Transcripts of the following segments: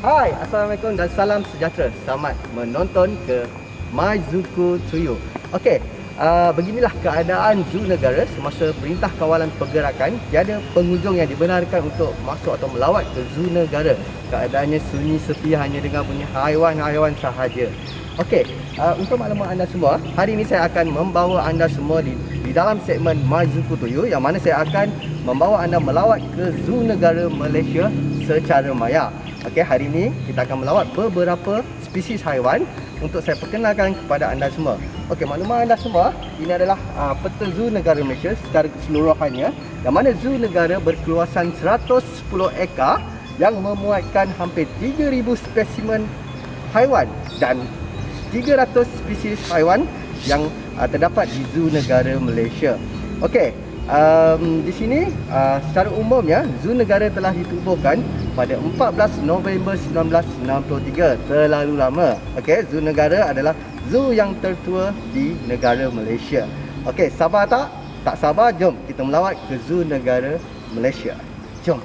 Hai, Assalamualaikum dan salam sejahtera. Selamat menonton ke My Zoo to You. Okey, beginilah keadaan zoo negara semasa Perintah Kawalan Pergerakan. Tiada pengunjung yang dibenarkan untuk masuk atau melawat ke zoo negara. Keadaannya sunyi sepi, hanya dengan bunyi haiwan-haiwan sahaja. Okey, untuk maklumat anda semua, hari ini saya akan membawa anda semua di dalam segmen My Zoo to You, yang mana saya akan membawa anda melawat ke zoo negara Malaysia secara maya. Okey, hari ini kita akan melawat beberapa spesies haiwan untuk saya perkenalkan kepada anda semua. Okey, maklumat anda semua, ini adalah peta zoo negara Malaysia secara keseluruhannya, yang mana zoo negara berkeluasan 110 ekar yang memuatkan hampir 3,000 spesimen haiwan dan 300 spesies haiwan yang terdapat di zoo negara Malaysia. Okey, di sini secara umumnya zoo negara telah ditubuhkan pada 14 November 1963, terlalu lama. Okey, zoo negara adalah zoo yang tertua di negara Malaysia. Okey, sabar tak? Tak sabar, jom kita melawat ke zoo negara Malaysia. Jom.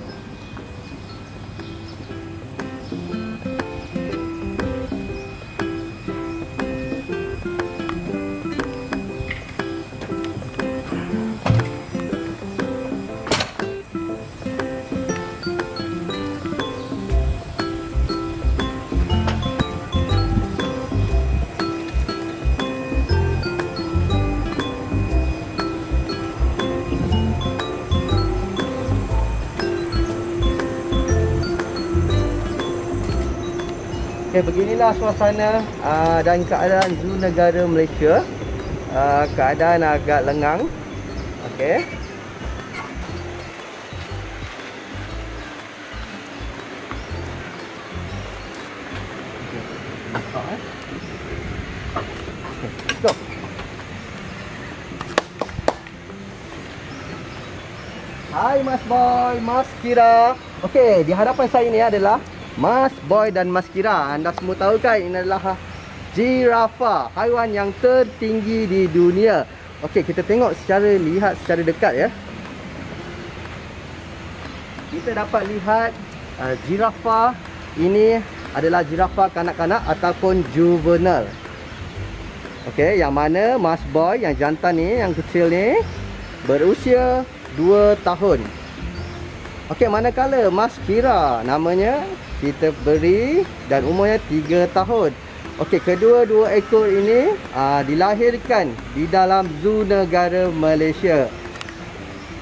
Okay, beginilah suasana dan keadaan zoo negara Malaysia. Keadaan agak lengang. Okey. Let's go. Hai Mas Boy, Mas Kira. Okey, di hadapan saya ini adalah Mas Boy dan Mas Kira. Anda semua tahu kan, ini adalah zirafa, haiwan yang tertinggi di dunia. Okey, kita tengok lihat secara dekat ya. Kita dapat lihat zirafa ini adalah zirafa kanak-kanak ataupun juvenile. Okey, yang mana Mas Boy yang jantan ni, yang kecil ni, berusia 2 tahun. Okey, manakala Mas Kira namanya kita beri dan umurnya 3 tahun. Okey, kedua-dua ekor ini dilahirkan di dalam zoo negara Malaysia.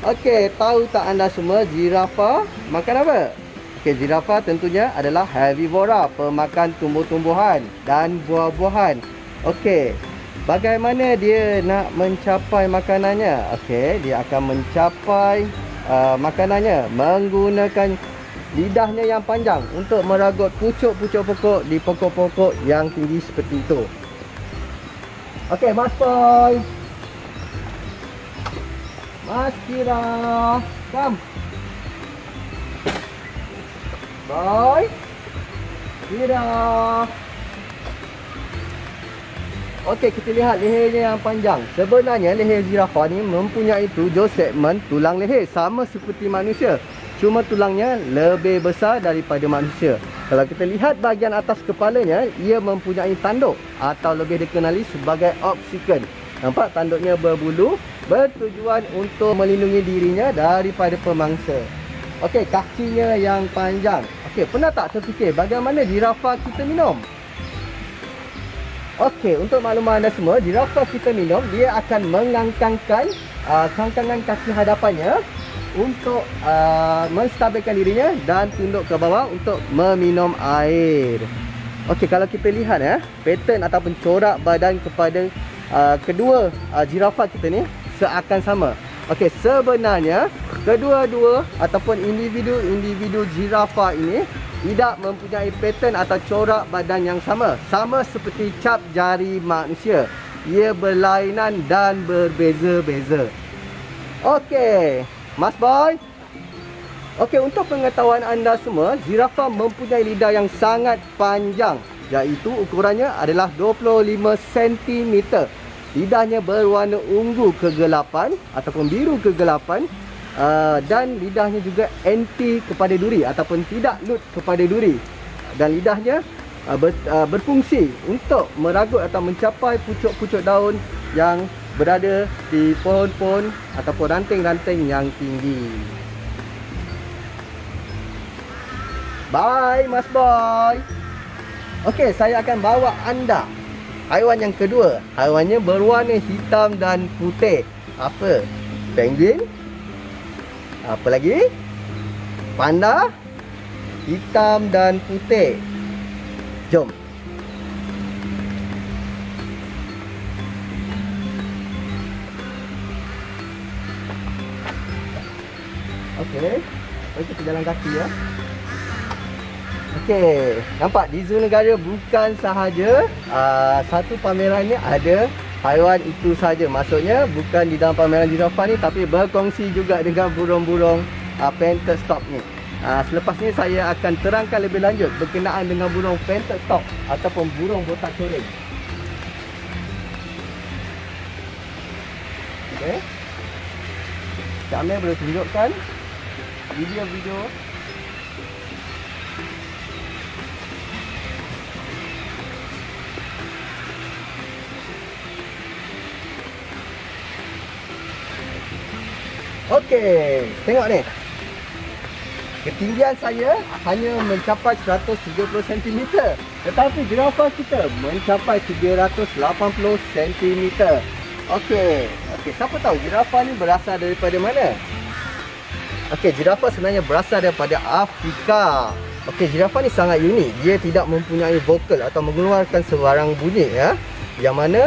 Okey, tahu tak anda semua zirafa makan apa? Okey, zirafa tentunya adalah herbivora, pemakan tumbuh-tumbuhan dan buah-buahan. Okey, bagaimana dia nak mencapai makanannya? Okey, dia akan mencapai makanannya menggunakan lidahnya yang panjang untuk meragut pucuk-pucuk pokok di pokok-pokok yang tinggi seperti itu. Okey, Mas Boy, Mas Kira, come. Boy, Kira. Okey, kita lihat lehernya yang panjang. Sebenarnya leher zirafa ni mempunyai 7 segmen tulang leher, sama seperti manusia. Cuma tulangnya lebih besar daripada manusia. Kalau kita lihat bahagian atas kepalanya, ia mempunyai tanduk atau lebih dikenali sebagai oksigen. Nampak tanduknya berbulu, bertujuan untuk melindungi dirinya daripada pemangsa. Okey, kakinya yang panjang. Okey, pernah tak terfikir bagaimana zirafa kita minum? Okey, untuk makluman anda semua, zirafa kita minum, dia akan mengangkangkan kangkangan kaki hadapannya untuk menstabilkan dirinya dan tunduk ke bawah untuk meminum air. Okey, kalau kita lihat pattern ataupun corak badan kepada kedua zirafa kita ni seakan sama. Okey, sebenarnya kedua-dua ataupun individu zirafa ini tidak mempunyai pattern atau corak badan yang sama. Sama seperti cap jari manusia. Ia berlainan dan berbeza-beza. Okey, Mas Boy. Okey, untuk pengetahuan anda semua, zirafa mempunyai lidah yang sangat panjang, iaitu ukurannya adalah 25 cm. Lidahnya berwarna ungu kegelapan ataupun biru kegelapan. Dan lidahnya juga anti kepada duri ataupun tidak lut kepada duri. dan lidahnya berfungsi untuk meragut atau mencapai pucuk-pucuk daun yang berada di pohon-pohon ataupun ranting-ranting yang tinggi. Bye Mas Boy. Okey, saya akan bawa anda haiwan yang kedua. Haiwannya berwarna hitam dan putih. Apa? Penguin? Apa lagi? Panda? Hitam dan putih. Jom. Okey, kita jalan kaki ya. Okey, nampak di zoo negara bukan sahaja satu pamerannya ada haiwan itu saja. Maksudnya bukan di dalam pameran zirafah ni, tapi berkongsi juga dengan burung-burung painted stop ni. Selepas ni saya akan terangkan lebih lanjut berkenaan dengan burung painted stop ataupun burung botak coreng. Okey. Cik Amir boleh tunjukkan video-video. Okey, tengok ni. Ketinggian saya hanya mencapai 130 cm, tetapi zirafah kita mencapai 380 cm. Okey, siapa tahu zirafah ni berasal daripada mana? Okey, zirafah sebenarnya berasal daripada Afrika. Okey, zirafah ni sangat unik. Dia tidak mempunyai vokal atau mengeluarkan sebarang bunyi ya. Yang mana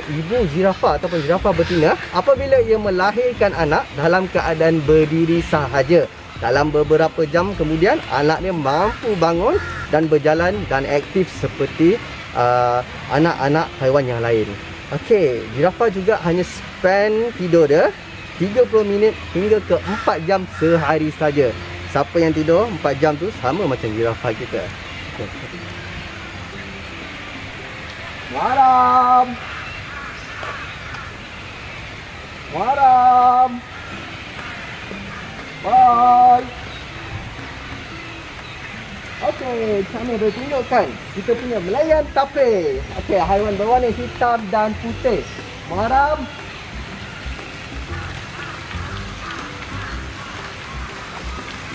ibu zirafah ataupun zirafah betina apabila ia melahirkan anak dalam keadaan berdiri sahaja, dalam beberapa jam kemudian anaknya mampu bangun dan berjalan dan aktif seperti anak-anak haiwan yang lain. Okey, zirafah juga hanya span tidur dia 30 minit hingga ke 4 jam sehari saja. Siapa yang tidur 4 jam tu sama macam zirafah kita. Waram. Waram. Bye. Okey, kami boleh tunjukkan kita punya melayan tapir. Okey, haiwan berwarna hitam dan putih. Waram.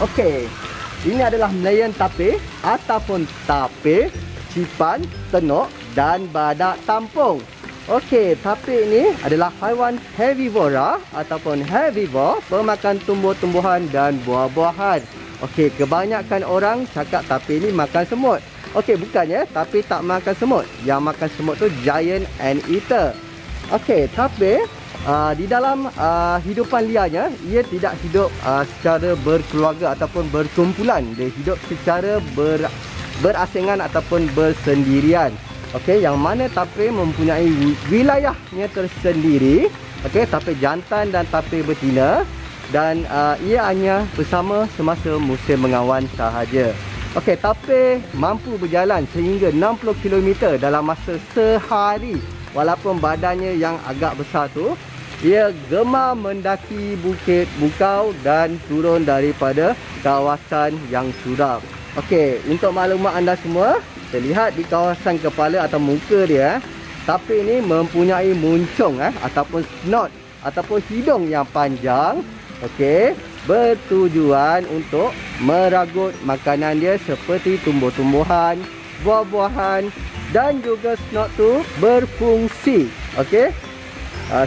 Okey, ini adalah melayan tapir ataupun tapir, cipan, tenuk dan badak tampung. Okey, tapir ini adalah haiwan herbivora ataupun herbivore, pemakan tumbuh-tumbuhan dan buah-buahan. Okey, kebanyakan orang cakap tapir ini makan semut. Okey, bukannya tapir tak makan semut. Yang makan semut tu giant ant eater. Okey, tapir di dalam hidupan liarnya, ia tidak hidup secara berkeluarga ataupun berkumpulan. Dia hidup secara berasingan ataupun bersendirian. Okey, yang mana tapir mempunyai wilayahnya tersendiri. Okey, tapir jantan dan tapir betina, dan ia hanya bersama semasa musim mengawan sahaja. Okey, tapir mampu berjalan sehingga 60 km dalam masa sehari. Walaupun badannya yang agak besar tu, ia gemar mendaki bukit bukau dan turun daripada kawasan yang curam. Okey, untuk maklumat anda semua, terlihat di kawasan kepala atau muka dia, tapir ini mempunyai muncung ataupun snout ataupun hidung yang panjang. Okey, bertujuan untuk meragut makanan dia seperti tumbuh-tumbuhan, buah-buahan, dan juga snout tu berfungsi okey,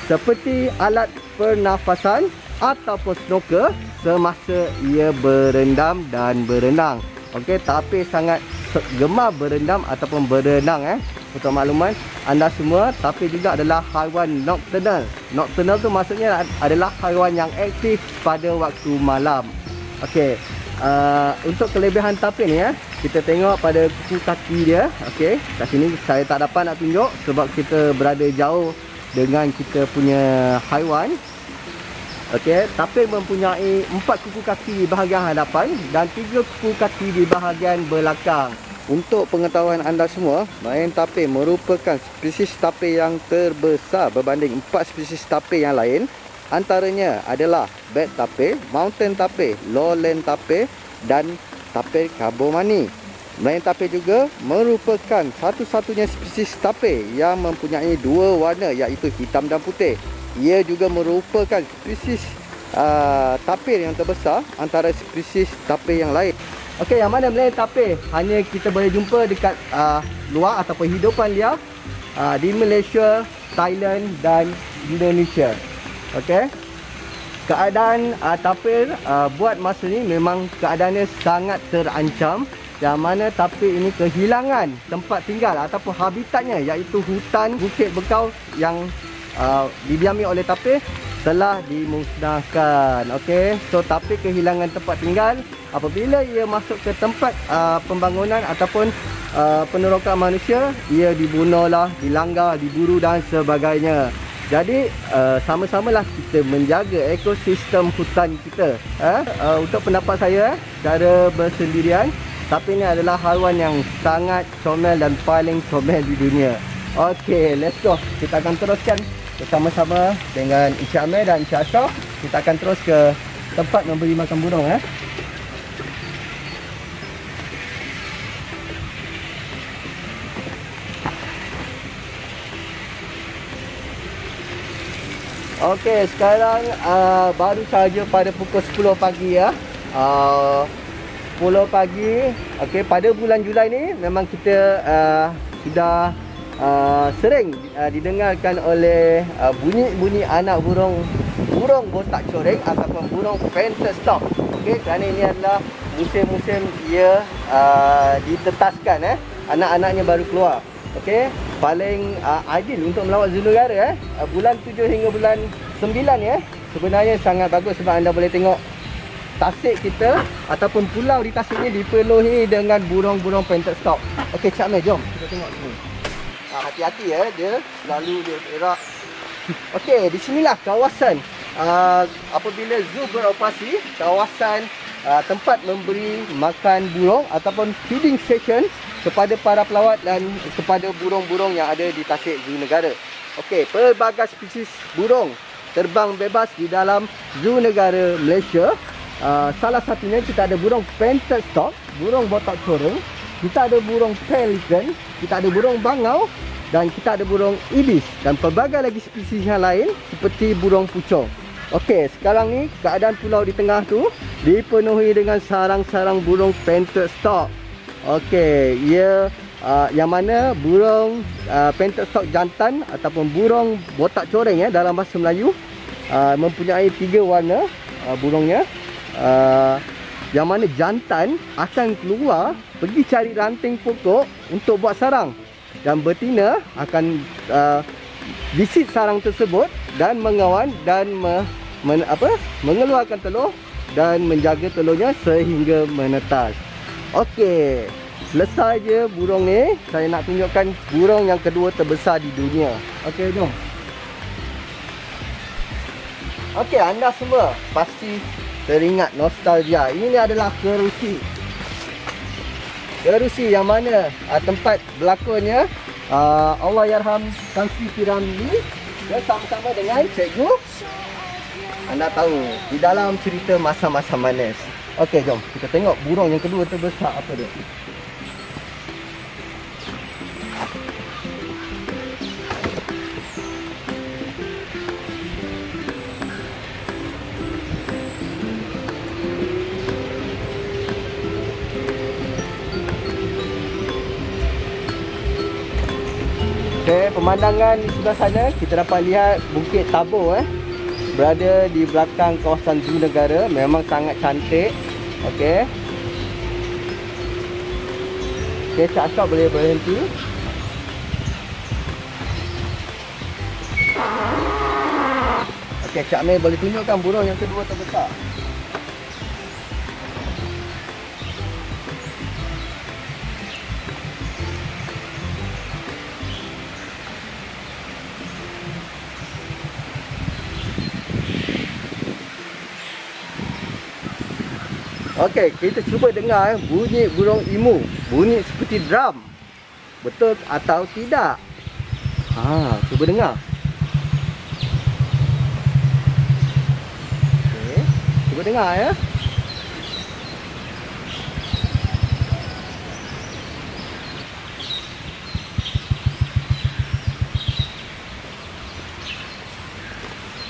seperti alat pernafasan ataupun snorkel semasa ia berendam dan berenang. Okey, tapir sangat gemar berendam ataupun berenang. Untuk makluman anda semua, tapir juga adalah haiwan nocturnal. Nocturnal tu maksudnya adalah haiwan yang aktif pada waktu malam. Okey, untuk kelebihan tapir ni kita tengok pada kuku kaki dia. Okey, kat sini saya tak dapat nak tunjuk sebab kita berada jauh dengan kita punya haiwan. Okey, tapir mempunyai 4 kuku kaki di bahagian hadapan dan 3 kuku kaki di bahagian belakang. Untuk pengetahuan anda semua, melayan tapir merupakan spesies tapir yang terbesar berbanding 4 spesies tapir yang lain. Antaranya adalah bed tapir, mountain tapir, lowland tapir dan tapir karbomani. Melayan tapir juga merupakan satu-satunya spesies tapir yang mempunyai dua warna, iaitu hitam dan putih. Ia juga merupakan spesies tapir yang terbesar antara spesies tapir yang lain. Okey, yang mana Melayan tapir hanya kita boleh jumpa dekat luar ataupun hidupan liar di Malaysia, Thailand dan Indonesia. Okey. Keadaan tapir buat masa ni memang keadaannya sangat terancam, yang mana tapir ini kehilangan tempat tinggal ataupun habitatnya, iaitu hutan bukit bekau yang didiami oleh tapir telah dimusnahkan. Okey, so tapir kehilangan tempat tinggal apabila ia masuk ke tempat pembangunan ataupun penerokan manusia, ia dibunuhlah, dilanggar, diburu dan sebagainya. Jadi sama-samalah kita menjaga ekosistem hutan kita. Untuk pendapat saya, cara bersendirian, tapir ini adalah haiwan yang sangat comel dan paling comel di dunia. Okey, let's go. Kita akan teruskan bersama-sama dengan Encik Amir dan Encik Ashraf. Kita akan terus ke tempat memberi makan burung. Okey, sekarang baru saja pada pukul 10 pagi ya. 10 pagi. Okey, pada bulan Julai ni memang kita sudah sering didengarkan oleh bunyi-bunyi anak burung botak coreng ataupun burung painted stock. Okey, kerana ini adalah musim-musim ia ditetaskan, anak-anaknya baru keluar. Okey, paling ideal untuk melawat zoo negara bulan 7 hingga bulan 9 ya. Sebenarnya sangat bagus sebab anda boleh tengok tasik kita ataupun pulau di tasik ni dipenuhi dengan burung-burung painted stock. Okey, Cik Amir, jom kita tengok sini. Hati-hati ya, dia lalu dia berak. Okey, di sinilah kawasan apabila zoo beroperasi, kawasan tempat memberi makan burung ataupun feeding station kepada para pelawat dan kepada burung-burung yang ada di Tasik Zoo Negara. Okey, pelbagai spesies burung terbang bebas di dalam Zoo Negara Malaysia. Salah satunya kita ada burung painted stock, burung botak coreng, kita ada burung pelikan, kita ada burung bangau dan kita ada burung ibis dan pelbagai lagi spesies yang lain seperti burung pucung. Okey, sekarang ni keadaan pulau di tengah tu dipenuhi dengan sarang-sarang burung painted stock. Okey, ia yang mana burung painted stock jantan ataupun burung botak coreng dalam bahasa Melayu mempunyai 3 warna burungnya. Yang mana jantan akan keluar pergi cari ranting pokok untuk buat sarang, dan betina akan visit sarang tersebut dan mengawan dan mengeluarkan telur dan menjaga telurnya sehingga menetas. Okey, selesai je burung ni. Saya nak tunjukkan burung yang kedua terbesar di dunia. Okey, jom. Okey, anda semua pasti teringat nostalgia. Ini adalah kerusi. Kerusi yang mana tempat berlakonnya Allahyarham Tan Sri P. Ramlee bersama-sama dengan cikgu. Anda tahu di dalam cerita Masa-Masa Manis. Okey, jom kita tengok burung yang kedua terbesar apa dia. Okey, pemandangan di sebelah sana kita dapat lihat Bukit Tabur berada di belakang kawasan Zoo Negara. Memang sangat cantik. Okey. Okey, Cik Ashraf boleh berhenti. Okey, Cik Amir boleh tunjukkan burung yang kedua terbesar. Okey, kita cuba dengar bunyi burung emu. Bunyi seperti drum. Betul atau tidak? Cuba dengar. Okey, cuba dengar ya.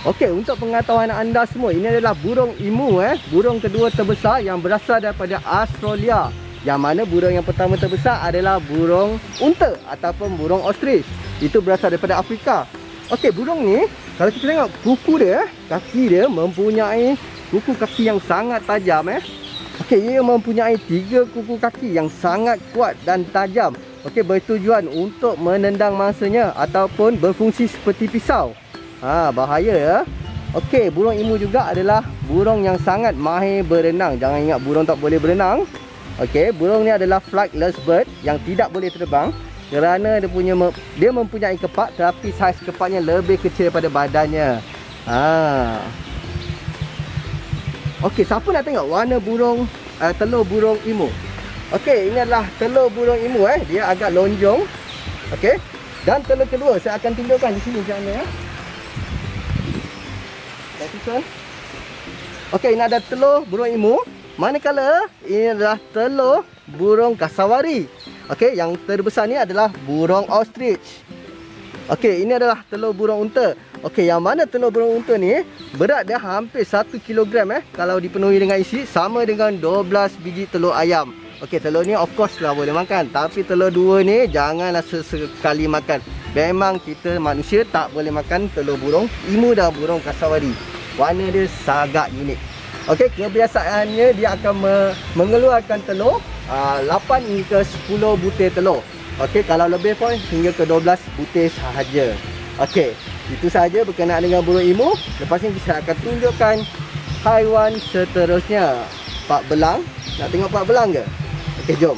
Okey, untuk pengetahuan anda semua, ini adalah burung emu burung kedua terbesar yang berasal daripada Australia. Yang mana burung yang pertama terbesar adalah burung unta ataupun burung ostrich. Itu berasal daripada Afrika. Okey, burung ni kalau kita tengok kuku dia, kaki dia mempunyai kuku kaki yang sangat tajam Okey, ia mempunyai 3 kuku kaki yang sangat kuat dan tajam. Okey, bertujuan untuk menendang mangsanya ataupun berfungsi seperti pisau. Bahaya ya. Okey, burung emu juga adalah burung yang sangat mahir berenang. Jangan ingat burung tak boleh berenang. Okey, burung ni adalah flightless bird yang tidak boleh terbang kerana dia mempunyai kepak, tetapi saiz kepaknya lebih kecil daripada badannya. Okey, siapa nak tengok warna burung telur burung emu? Okey, ini adalah telur burung emu dia agak lonjong. Okey. Dan telur kedua saya akan tunjukkan di sini macam mana Okey, ini ada telur burung emu. Manakala ini adalah telur burung kasawari. Okey, yang terbesar ni adalah burung ostrich. Okey, ini adalah telur burung unta. Okey, yang mana telur burung unta ni berat dia hampir 1 kilogram kalau dipenuhi dengan isi, sama dengan 12 biji telur ayam. Okey, telur ni of course lah boleh makan, tapi telur dua ni janganlah sesekali makan. Memang kita manusia tak boleh makan telur burung emu dan burung kasawari. Warna dia sangat unik. Okey, kebiasaannya dia akan mengeluarkan telur 8 hingga 10 butir telur. Okey, kalau lebih pun hingga ke 12 butir sahaja. Okey, itu sahaja berkenaan dengan burung emu. Lepas ni saya akan tunjukkan haiwan seterusnya. Pak belang. Nak tengok pak belang ke? Okey, jom.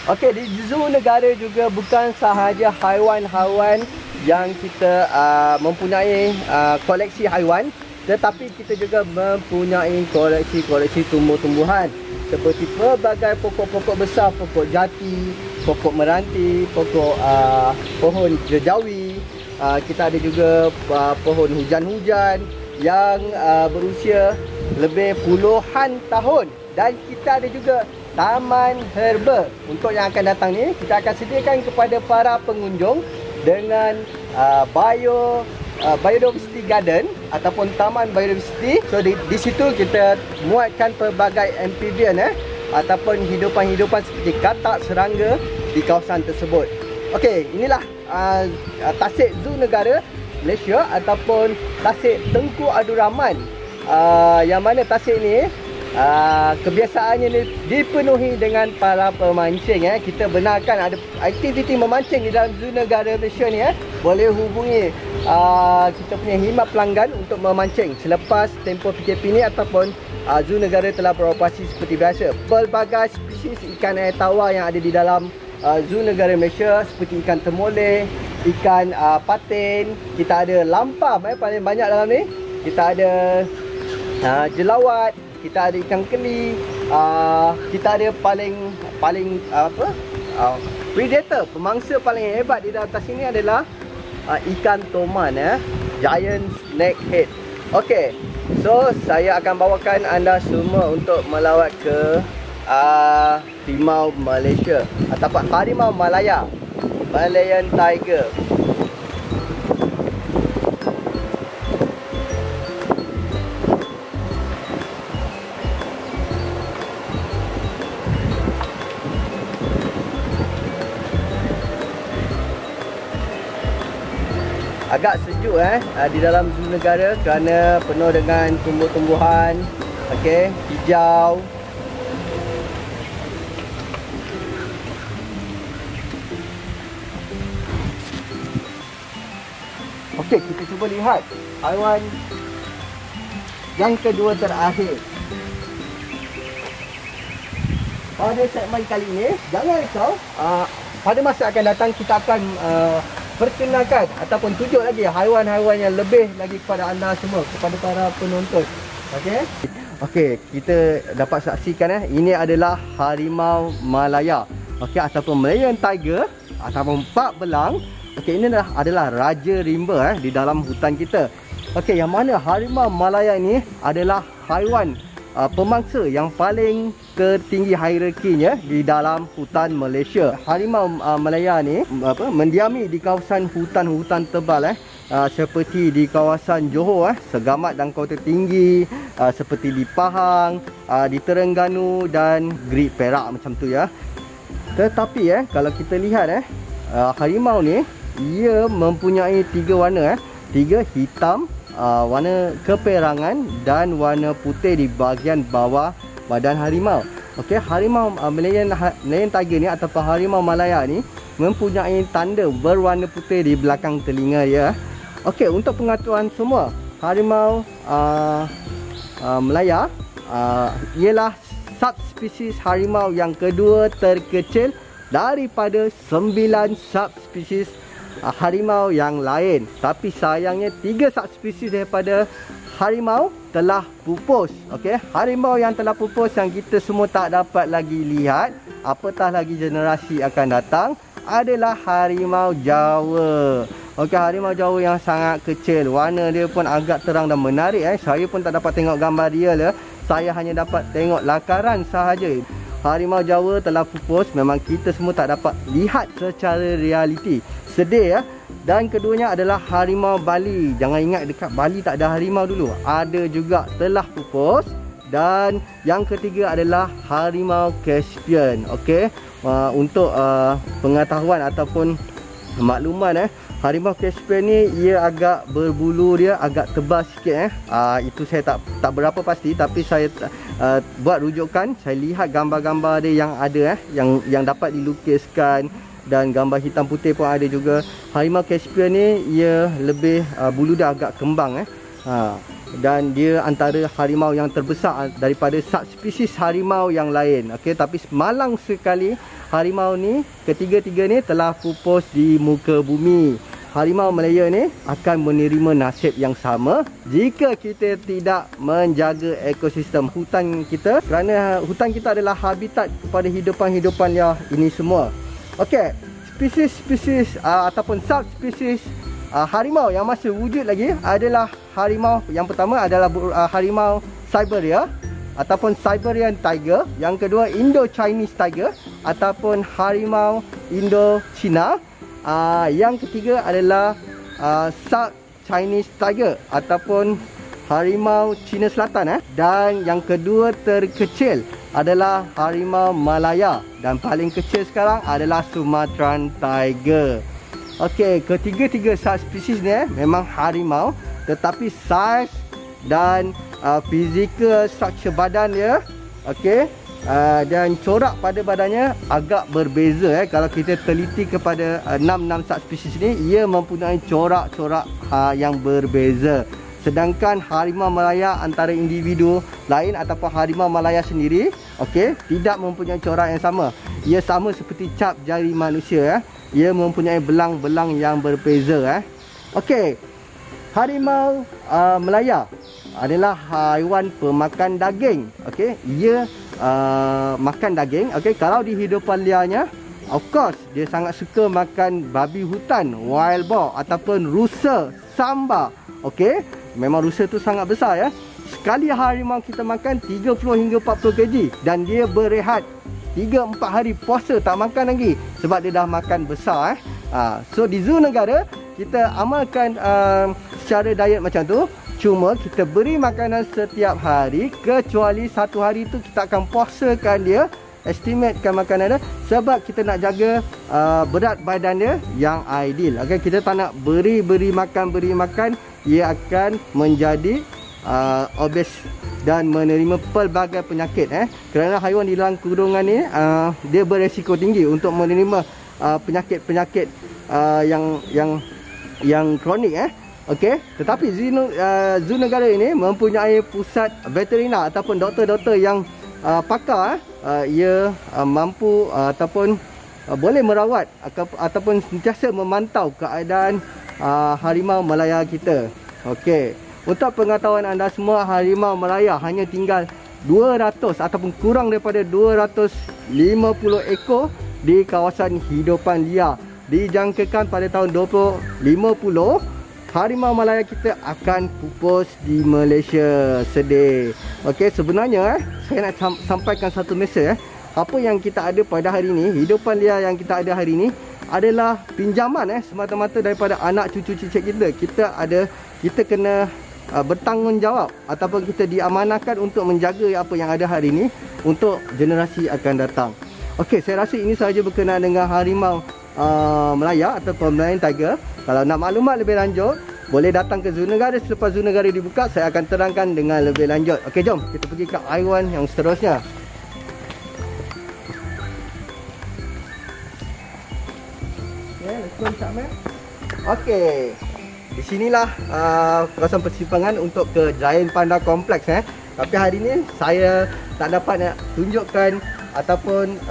Okey, di zoo negara juga bukan sahaja haiwan-haiwan yang kita mempunyai koleksi haiwan, tetapi kita juga mempunyai koleksi tumbuh-tumbuhan seperti pelbagai pokok-pokok besar, pokok jati, pokok meranti, pokok pohon jejawi. Kita ada juga pohon hujan-hujan yang berusia lebih puluhan tahun, dan kita ada juga taman herba. Untuk yang akan datang ni, kita akan sediakan kepada para pengunjung dengan biodiversity garden ataupun taman biodiversity. So di situ kita muatkan pelbagai amphibian ataupun hidupan-hidupan seperti katak, serangga di kawasan tersebut. Okey, inilah tasik zoo negara Malaysia ataupun tasik Tengku Abdul Rahman. Yang mana tasik ni kebiasaannya ni dipenuhi dengan para pemancing. Kita benarkan ada aktiviti memancing di dalam zoo negara Malaysia ni. Boleh hubungi kita punya khidmat pelanggan untuk memancing selepas tempoh PKP ni, ataupun zoo negara telah beroperasi seperti biasa. Pelbagai spesies ikan air tawar yang ada di dalam zoo negara Malaysia seperti ikan temoleh, ikan patin, kita ada lampam paling banyak dalam ni. Kita ada jelawat, kita ada ikan keli, kita ada predator, pemangsa paling hebat di dalam tas ini adalah ikan toman, giant snakehead. Okey, so saya akan bawakan anda semua untuk melawat ke harimau Malaysia ataupun harimau Malaya, Malayan tiger. Agak sejuk di dalam zoo negara kerana penuh dengan tumbuh-tumbuhan, okey, hijau. Okey, kita cuba lihat haiwan yang kedua terakhir. Pada segmen kali ini, jangan risau, pada masa akan datang kita akan perkenalkan ataupun tunjuk lagi haiwan-haiwan yang lebih lagi kepada anda semua, kepada para penonton. Okey. Okey, kita dapat saksikan ini adalah harimau Malaya. Okey, ataupun Malayan Tiger ataupun Pak Belang. Okey, ini adalah raja rimba di dalam hutan kita. Okey, yang mana harimau Malaya ini adalah haiwan pemangsa yang paling tertinggi hierarkinya di dalam hutan Malaysia. Harimau Malaya ni mendiami di kawasan hutan-hutan tebal seperti di kawasan Johor, Segamat dan Kota Tinggi, seperti di Pahang, di Terengganu dan Great Perak macam tu ya. Tetapi kalau kita lihat harimau ni ia mempunyai 3 warna 3 hitam, warna keperangan dan warna putih di bahagian bawah badan harimau. Okey, harimau Malayan Tiger ni ataupun harimau Malaya ni mempunyai tanda berwarna putih di belakang telinga ya. Okey, untuk pengetahuan semua, harimau Malaya ialah subspesies harimau yang kedua terkecil daripada 9 subspesies harimau yang lain. Tapi sayangnya 3 subspesies daripada harimau telah pupus. Okey, harimau yang telah pupus yang kita semua tak dapat lagi lihat, apatah lagi generasi akan datang, adalah harimau Jawa. Okey, harimau Jawa yang sangat kecil. Warna dia pun agak terang dan menarik. Saya pun tak dapat tengok gambar dia lah. Saya hanya dapat tengok lakaran sahaja. Harimau Jawa telah pupus. Memang kita semua tak dapat lihat secara realiti. Sedih ya. Dan keduanya adalah harimau Bali. Jangan ingat dekat Bali tak ada harimau dulu. Ada juga telah pupus. Dan yang ketiga adalah harimau Caspian. Okey. Untuk pengetahuan ataupun makluman harimau Caspian ni ia agak berbulu dia agak tebal sikit itu saya tak berapa pasti, tapi saya buat rujukan, saya lihat gambar-gambar dia yang ada yang dapat dilukiskan dan gambar hitam putih pun ada juga. Harimau Caspian ni ia lebih bulu dia agak kembang dan dia antara harimau yang terbesar daripada subspesies harimau yang lain. Okey, tapi malang sekali harimau ni ketiga-tiga ni telah pupus di muka bumi. Harimau Malaya ni akan menerima nasib yang sama jika kita tidak menjaga ekosistem hutan kita, kerana hutan kita adalah habitat kepada hidupan-hidupan liar ini semua. Okey, spesies-spesies ataupun subspesies harimau yang masih wujud lagi adalah harimau yang pertama adalah harimau Siberia ataupun Siberian Tiger. Yang kedua Indo-Chinese Tiger ataupun harimau Indo-Cina. Yang ketiga adalah South Chinese Tiger ataupun harimau Cina Selatan dan yang kedua terkecil adalah harimau Malaya dan paling kecil sekarang adalah Sumatran Tiger. Okey, ketiga-tiga subspesies ni memang harimau, tetapi saiz dan fizikal struktur badan dia okey dan corak pada badannya agak berbeza. Kalau kita teliti kepada 6 subspesies ni, ia mempunyai corak-corak yang berbeza. Sedangkan harimau Malaya antara individu lain ataupun harimau Malaya sendiri okey tidak mempunyai corak yang sama. Ia sama seperti cap jari manusia ia mempunyai belang-belang yang berbeza Okey, harimau Malaya adalah haiwan pemakan daging. Okey, ia makan daging. Okey, kalau di hidupan liarnya, of course dia sangat suka makan babi hutan, wild boar ataupun rusa sambar. Okey, memang rusa tu sangat besar Sekali harimau kita makan 30 hingga 40 kg dan dia berehat 3-4 hari puasa tak makan lagi sebab dia dah makan besar So di zoo negara kita amalkan secara diet macam tu. Cuma kita beri makanan setiap hari, kecuali satu hari tu kita akan puasakan dia, estimatekan makanan dia, sebab kita nak jaga berat badan dia yang ideal. Okay, kita tak nak beri makan, ia akan menjadi obes dan menerima pelbagai penyakit kerana haiwan di dalam kurungan ni dia beresiko tinggi untuk menerima penyakit-penyakit yang kronik Okey, tetapi zoo negara ini mempunyai pusat veterina ataupun doktor-doktor yang pakar ia mampu ataupun boleh merawat ataupun sentiasa memantau keadaan harimau Malaya kita. Okey, Untuk pengetahuan anda semua, harimau Malaya hanya tinggal 200 ataupun kurang daripada 250 ekor di kawasan hidupan liar. Dijangkakan pada tahun 2050 harimau Malaya kita akan pupus di Malaysia. Sedih. Okey, sebenarnya saya nak sampaikan satu mesej. Apa yang kita ada pada hari ini, hidupan liar yang kita ada hari ini adalah pinjaman semata-mata daripada anak cucu cicit kita. Kita kena bertanggungjawab ataupun kita diamanahkan untuk menjaga apa yang ada hari ini untuk generasi akan datang. Okey, saya rasa ini sahaja berkenaan dengan harimau Malaya ataupun Malayan Tiger. Kalau nak maklumat lebih lanjut, boleh datang ke Zoo Negara. Selepas Zoo Negara dibuka, saya akan terangkan dengan lebih lanjut. Okey, jom kita pergi ke haiwan yang seterusnya. Let's go inside, man. Okey, di sinilah kawasan persimpangan untuk ke Giant Panda Complex. Tapi hari ni saya tak dapat nak tunjukkan ataupun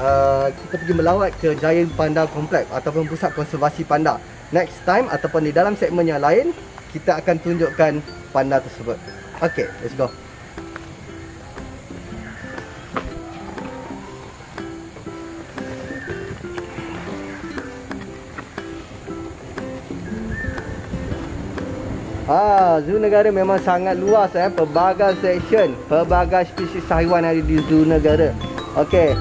kita pergi melawat ke Giant Panda Complex ataupun pusat konservasi panda. Next time ataupun di dalam segmen yang lain, kita akan tunjukkan panda tersebut. Okey, let's go. Zoo Negara memang sangat luas. Pelbagai section, pelbagai spesies haiwan ada di Zoo Negara. Okey,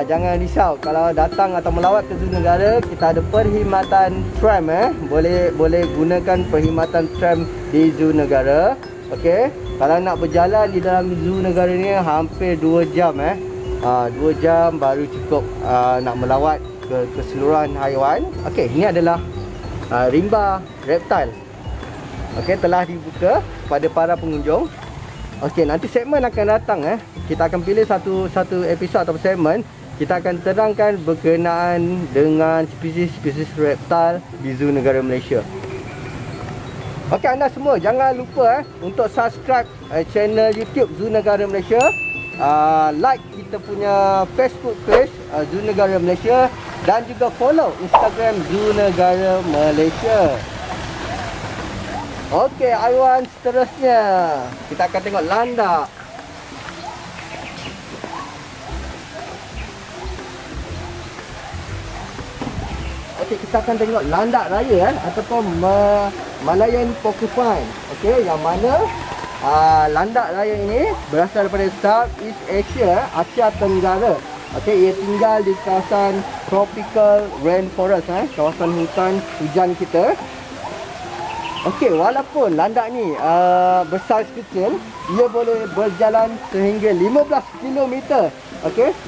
jangan risau kalau datang atau melawat ke Zoo Negara. Kita ada perkhidmatan tram. Boleh gunakan perkhidmatan tram di Zoo Negara. Okey, kalau nak berjalan di dalam Zoo Negara ni hampir 2 jam. 2 jam baru cukup nak melawat ke keseluruhan haiwan. Okey, ini adalah rimba reptile. Okey, telah dibuka kepada para pengunjung. Okey, nanti segmen akan datang. Kita akan pilih satu episod atau segmen. Kita akan terangkan berkenaan dengan spesies-spesies reptil di Zoo Negara Malaysia. Okey, anda semua jangan lupa untuk subscribe channel YouTube Zoo Negara Malaysia. Like kita punya Facebook page Zoo Negara Malaysia dan juga follow Instagram Zoo Negara Malaysia. Okey, haiwan seterusnya kita akan tengok landak. Okey, kita akan tengok landak raya ataupun Malayan porcupine. Okey, yang mana landak raya ini berasal daripada Southeast Asia, Asia Tenggara. Okey, ia tinggal di kawasan tropical rainforest, kawasan hutan hujan kita. Okey, walaupun landak ni besar kecil, ia boleh berjalan sehingga 15 km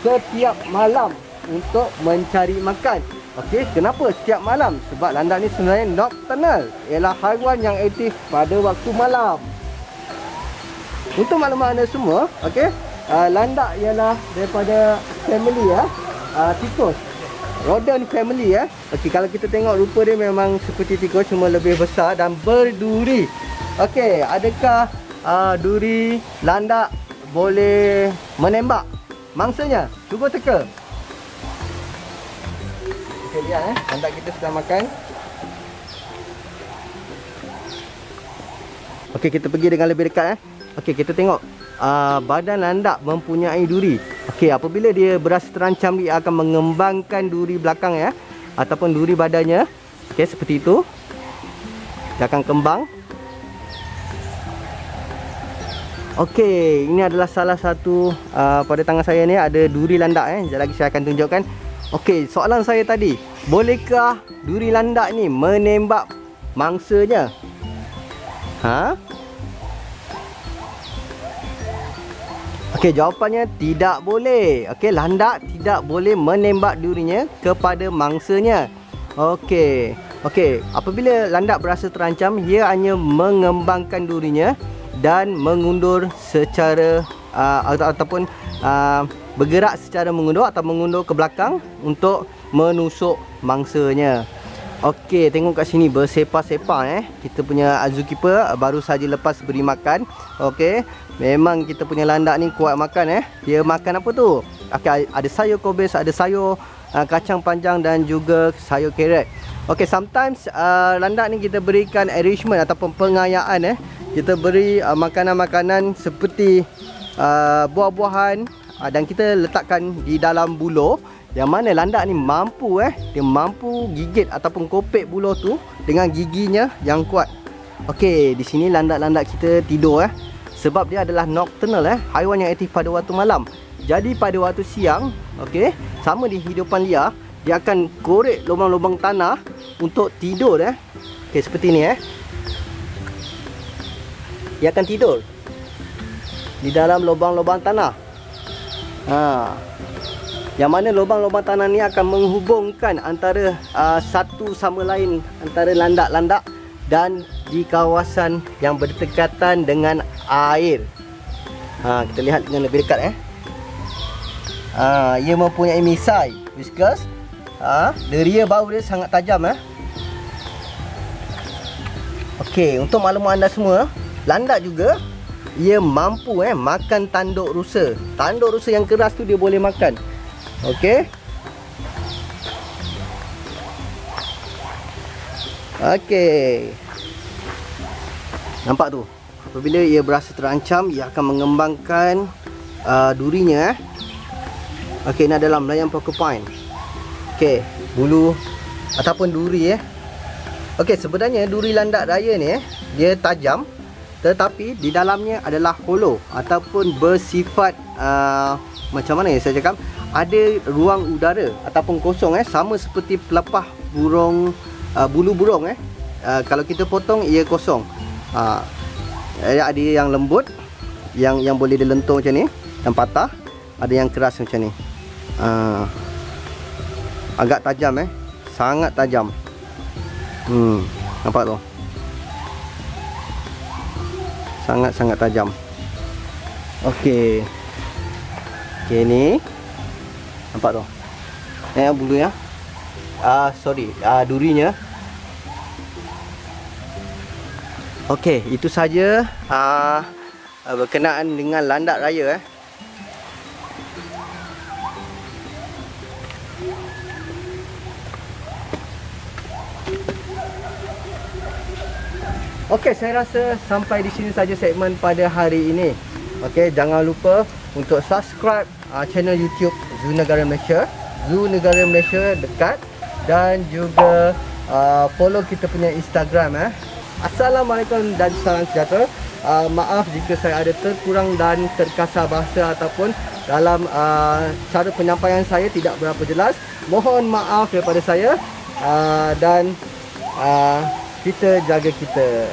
setiap malam untuk mencari makan. Okey, kenapa setiap malam? Sebab landak ni sebenarnya nocturnal, ialah haiwan yang aktif pada waktu malam. Untuk maklumat anda semua, landak ialah daripada family tikus. Rodent family. Okey, kalau kita tengok rupa dia memang seperti tikus, cuma lebih besar dan berduri. Okey, adakah duri landak boleh menembak mangsanya? Cuba teka. Okey, lihat landak kita sedang makan. Okey, kita pergi dengan lebih dekat. Okey, kita tengok badan landak mempunyai duri. Okey, apabila dia berasa terancam, dia akan mengembangkan duri belakang ataupun duri badannya. Okey, seperti itu. Dia akan kembang. Okey, ini adalah salah satu pada tangan saya ni ada duri landak. Sekejap lagi saya akan tunjukkan. Okey, soalan saya tadi, bolehkah duri landak ni menembak mangsanya? Okey, jawapannya tidak boleh. Okey, landak tidak boleh menembak durinya kepada mangsanya. Okey, apabila landak berasa terancam, ia hanya mengembangkan durinya dan mengundur secara ataupun bergerak secara mengundur atau mengundur ke belakang untuk menusuk mangsanya. Okey, tengok kat sini bersepah-sepah kita punya zookeeper baru saja lepas beri makan. Okey, memang kita punya landak ni kuat makan Dia makan apa tu? Okey, ada sayur kobis, ada sayur kacang panjang dan juga sayur carrot. Okay, sometimes landak ni kita berikan arrangement ataupun pengayaan. Kita beri makanan-makanan seperti buah-buahan dan kita letakkan di dalam buluh, yang mana landak ni mampu dia mampu gigit ataupun kopek buluh tu dengan giginya yang kuat. Okey, di sini landak-landak kita tidur sebab dia adalah nocturnal haiwan yang aktif pada waktu malam. Jadi pada waktu siang, okey, sama di hidupan liar, dia akan korek lubang-lubang tanah untuk tidur okey, seperti ni Dia akan tidur di dalam lubang-lubang tanah. Yang mana lubang-lubang tanah ni akan menghubungkan antara satu sama lain antara landak-landak dan di kawasan yang berdekatan dengan air. Kita lihat dengan lebih dekat ia mempunyai misai, whiskers. Deria bau dia sangat tajam Okey, untuk maklumat anda semua, landak juga ia mampu makan tanduk rusa. Tanduk rusa yang keras tu dia boleh makan. Okey. Okey. Nampak tu? Apabila ia berasa terancam, ia akan mengembangkan durinya Okey, ini adalah Melayan porcupine. Okey, bulu ataupun duri Okey, sebenarnya duri landak raya ni dia tajam, tetapi di dalamnya adalah hollow ataupun bersifat macam mana saya cakap, ada ruang udara ataupun kosong sama seperti pelepah burung, bulu burung kalau kita potong ia kosong. Ada yang lembut, yang boleh dilentur macam ni, yang patah, ada yang keras macam ni. Agak tajam sangat tajam. Nampak tu? Sangat-sangat tajam. Okey. Okey, ni nampak tu? Bulu durinya. Okey, itu saja berkenaan dengan landak raya Okey, saya rasa sampai di sini saja segmen pada hari ini. Okey, jangan lupa untuk subscribe channel YouTube Zoo Negara Malaysia, Zoo Negara Malaysia dekat, dan juga follow kita punya Instagram Assalamualaikum dan salam sejahtera. Maaf jika saya ada terkurang dan terkasar bahasa ataupun dalam cara penyampaian saya tidak berapa jelas. Mohon maaf daripada saya dan kita jaga kita.